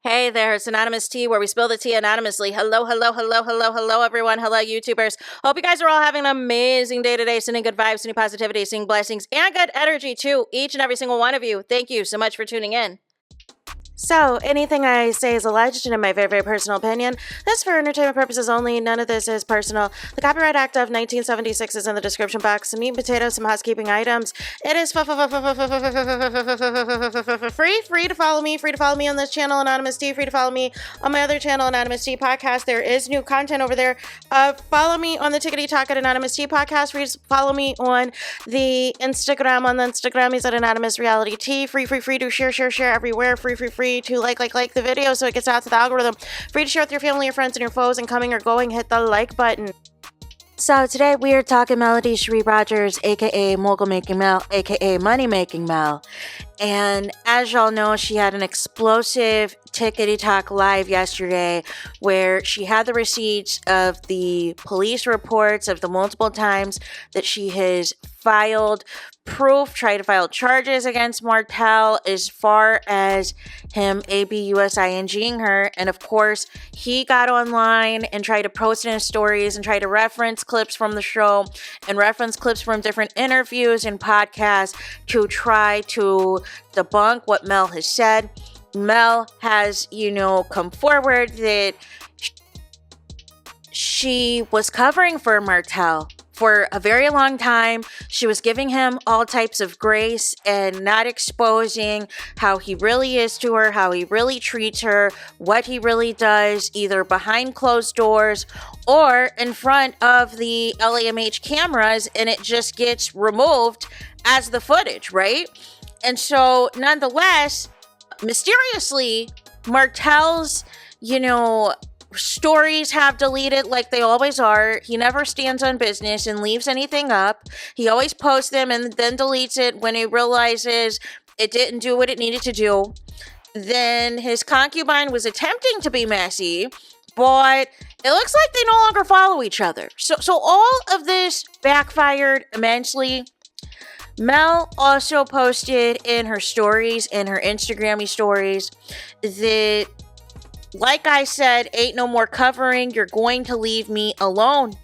Hey there, it's Anonymous Tea, where we spill the tea anonymously. Hello, everyone. Hello, YouTubers. Hope you guys are all having an amazing day today, sending good vibes, sending positivity, sending blessings, and good energy to each and every single one of you. Thank you so much for tuning in. So, anything I say is alleged and in my very, very personal opinion. This is for entertainment purposes only. None of this is personal. The Copyright Act of 1976 is in the description box. Some meat and potatoes, some housekeeping items. It is free to follow me. Free to follow me on this channel, Anonymous Tea. Free to follow me on my other channel, Anonymous Tea Podcast. There is new content over there. Follow me on the Tickety Talk at Anonymous Tea Podcast. Free to follow me on the Instagram. On the Instagram is at Anonymous Reality Tea. Free to share everywhere. Free to like the video so it gets out to the algorithm. Free to share with your family, your friends, and your foes, and coming or going, hit the like button. So today we are talking Melody Cherie Rogers, aka Mogul Making Mel, aka Money Making Mel. And as y'all know, she had an explosive Tickety Talk live yesterday where she had the receipts of the police reports of the multiple times that she has filed proof, tried to file charges against Martell as far as him abusing her. And of course, he got online and tried to post in his stories and try to reference clips from the show and reference clips from different interviews and podcasts to try to debunk what Mel has said. Mel has, come forward that she was covering for Martell for a very long time. She was giving him all types of grace and not exposing how he really is to her, how he really treats her, what he really does, either behind closed doors or in front of the LAMH cameras, and it just gets removed as the footage, right? And so, nonetheless, mysteriously, Martell's, stories have deleted like they always are. He never stands on business and leaves anything up. He always posts them and then deletes it when he realizes it didn't do what it needed to do. Then his concubine was attempting to be messy, but it looks like they no longer follow each other. So all of this backfired immensely. Mel also posted in her stories, in her Instagram stories, that, like I said, ain't no more covering. You're going to leave me alone.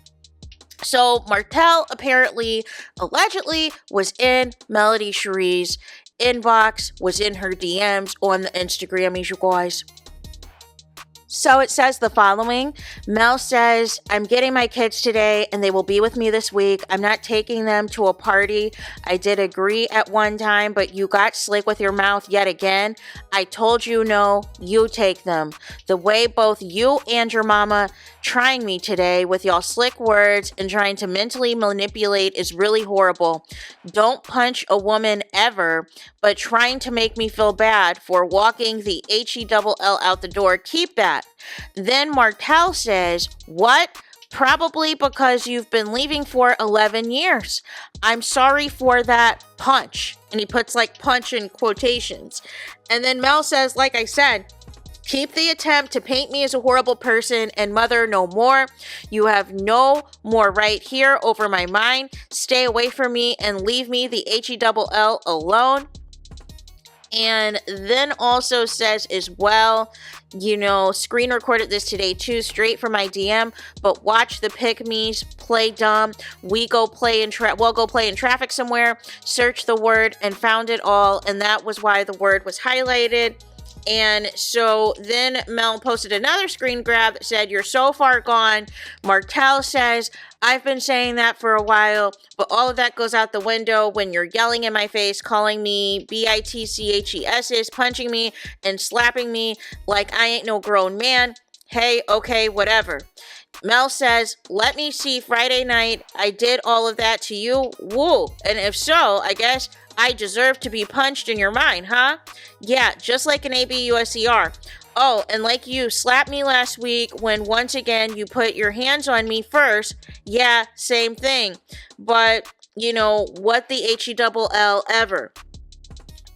So Martell apparently, allegedly, was in Melody Cherie's inbox, was in her DMs on the Instagram, you guys. So it says the following. Mel says, I'm getting my kids today and they will be with me this week. I'm not taking them to a party. I did agree at one time, but you got slick with your mouth yet again. I told you no, you take them. The way both you and your mama trying me today with y'all slick words and trying to mentally manipulate is really horrible. Don't punch a woman ever, but trying to make me feel bad for walking the HELL out the door. Keep that. Then Martell says, what? Probably because you've been leaving for 11 years. I'm sorry for that punch. And he puts like punch in quotations. And then Mel says, like I said, keep the attempt to paint me as a horrible person and mother no more. You have no more right here over my mind. Stay away from me and leave me, the HELL, alone. And then also says as well, screen recorded this today too, straight from my DM, but watch the pick-me's play dumb. We'll go play in traffic somewhere, search the word and found it all. And that was why the word was highlighted. And so then Mel posted another screen grab that said, you're so far gone. Martell says, I've been saying that for a while, but all of that goes out the window when you're yelling in my face, calling me bitches, punching me and slapping me like I ain't no grown man. Hey, okay, whatever. Mel says, let me see Friday night. I did all of that to you. Woo. And if so, I guess I deserve to be punched in your mind, huh? Yeah, just like an ABUSER. Oh, and like you slapped me last week when once again you put your hands on me first. Yeah, same thing. But, what the HELL ever.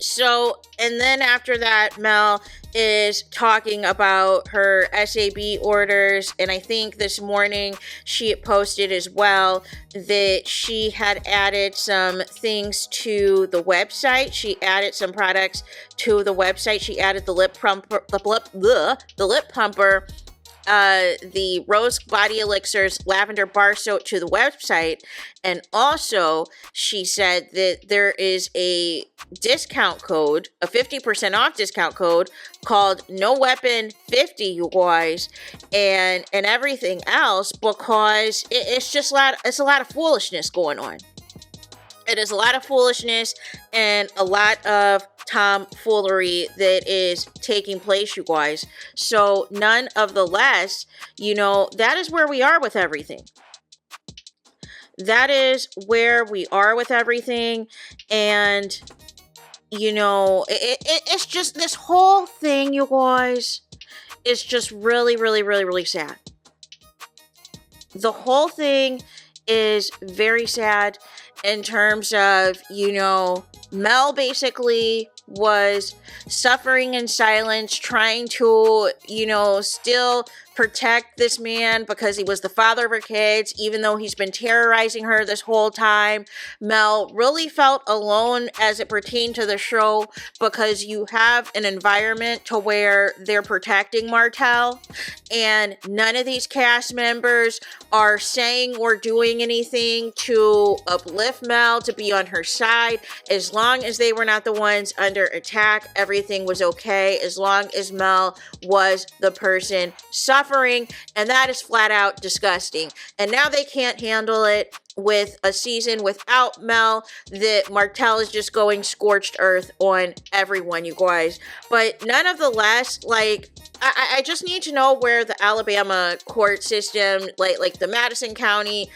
So, and then after that, Mel is talking about her SAB orders. And I think this morning she posted as well that she had added some things to the website. She added some products to the website. She added the lip pumper, the lip pumper, the Rose Body Elixirs lavender bar soap to the website. And also, she said that there is a discount code, a 50% off discount code called No Weapon 50, you guys, and everything else, because it's just it's a lot of foolishness going on. It is a lot of foolishness and a lot of tomfoolery that is taking place, you guys. So none of the less, that is where we are with everything. That is where we are with everything. And, it's just this whole thing, you guys, is just really, really, really, really sad. The whole thing is very sad in terms of, Mel basically was suffering in silence, trying to, still protect this man because he was the father of her kids, even though he's been terrorizing her this whole time. Mel really felt alone as it pertained to the show because you have an environment to where they're protecting Martell, and none of these cast members are saying or doing anything to uplift Mel, to be on her side. As long as they were not the ones under attack, everything was okay, as long as Mel was the person suffering, and that is flat out disgusting. And now they can't handle it with a season without Mel, that Martell is just going scorched earth on everyone, you guys. But none of the less, I just need to know where the Alabama court system, like the Madison County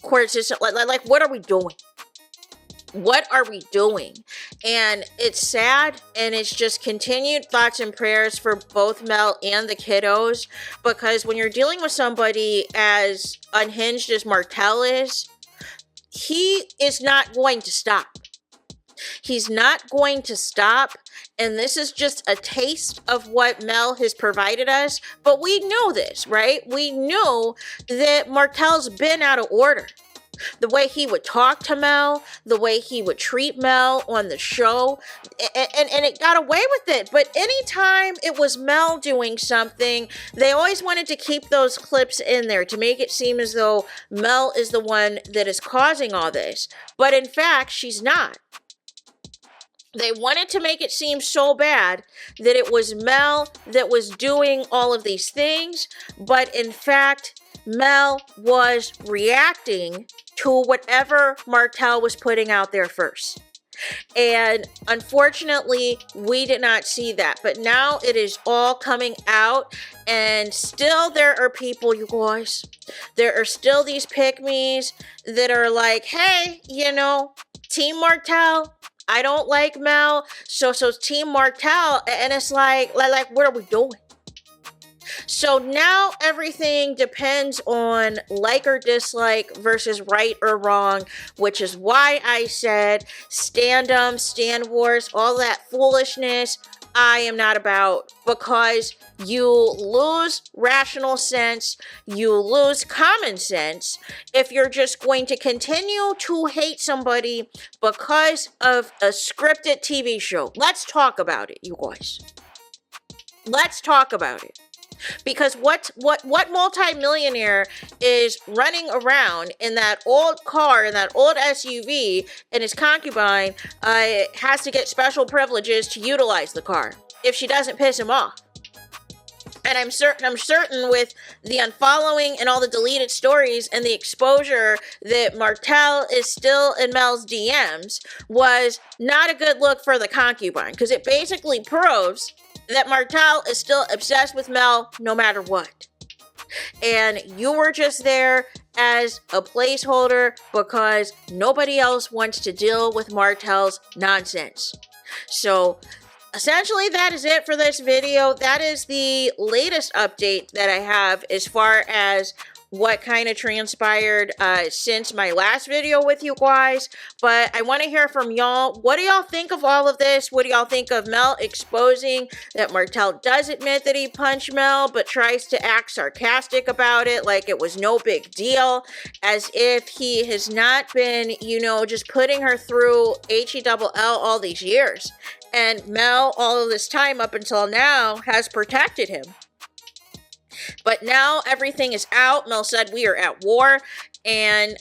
court system, like what are we doing? What are we doing? And it's sad, and it's just continued thoughts and prayers for both Mel and the kiddos, because when you're dealing with somebody as unhinged as Martell is, he is not going to stop. He's not going to stop, and this is just a taste of what Mel has provided us. But we knew this, right? We knew that Martell's been out of order. The way he would talk to Mel, the way he would treat Mel on the show, and it got away with it. But anytime it was Mel doing something, they always wanted to keep those clips in there to make it seem as though Mel is the one that is causing all this. But in fact, she's not. They wanted to make it seem so bad that it was Mel that was doing all of these things, but in fact, Mel was reacting to whatever Martell was putting out there first. And unfortunately, we did not see that. But now it is all coming out, and still there are people, you guys, there are still these pick-me's that are like, hey, Team Martell, I don't like Mel, so Team Martell, and it's like, what are we doing? So now everything depends on like or dislike versus right or wrong, which is why I said stand-em, stand wars, all that foolishness, I am not about, because you lose rational sense, you lose common sense if you're just going to continue to hate somebody because of a scripted TV show. Let's talk about it, you guys. Let's talk about it. Because what multimillionaire is running around in that old car, in that old SUV, and his concubine has to get special privileges to utilize the car if she doesn't piss him off? And I'm certain with the unfollowing and all the deleted stories and the exposure that Martell is still in Mel's DMs was not a good look for the concubine, because it basically proves that Martell is still obsessed with Mel no matter what. And you were just there as a placeholder because nobody else wants to deal with Martell's nonsense. So essentially, that is it for this video. That is the latest update that I have as far as what kind of transpired since my last video with you guys. But I want to hear from y'all. What do y'all think of all of this? What do y'all think of Mel exposing that Martell does admit that he punched Mel, but tries to act sarcastic about it, like it was no big deal, as if he has not been, just putting her through HELL all these years. And Mel, all of this time up until now, has protected him. But now everything is out. Mel said we are at war. And,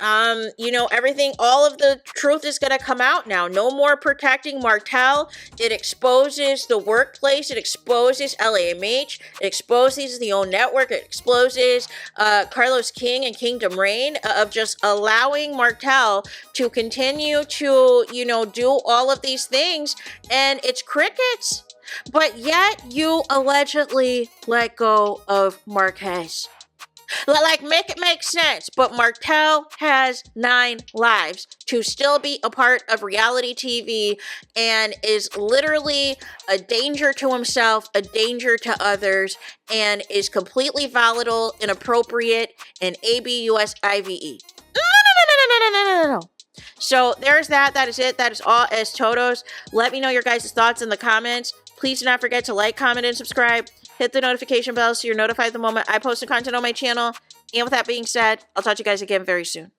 everything, all of the truth is going to come out now. No more protecting Martell. It exposes the workplace. It exposes LAMH. It exposes the OWN network. It exposes Carlos King and Kingdom Reign of just allowing Martell to continue to, do all of these things. And it's crickets. But yet you allegedly let go of Marquez. Like, make it make sense. But Martell has 9 lives to still be a part of reality TV and is literally a danger to himself, a danger to others, and is completely volatile, inappropriate, and ABUSIVE. No. So there's that. That is it. That is all as Totos. Let me know your guys' thoughts in the comments. Please do not forget to like, comment, and subscribe. Hit the notification bell so you're notified the moment I post new content on my channel. And with that being said, I'll talk to you guys again very soon.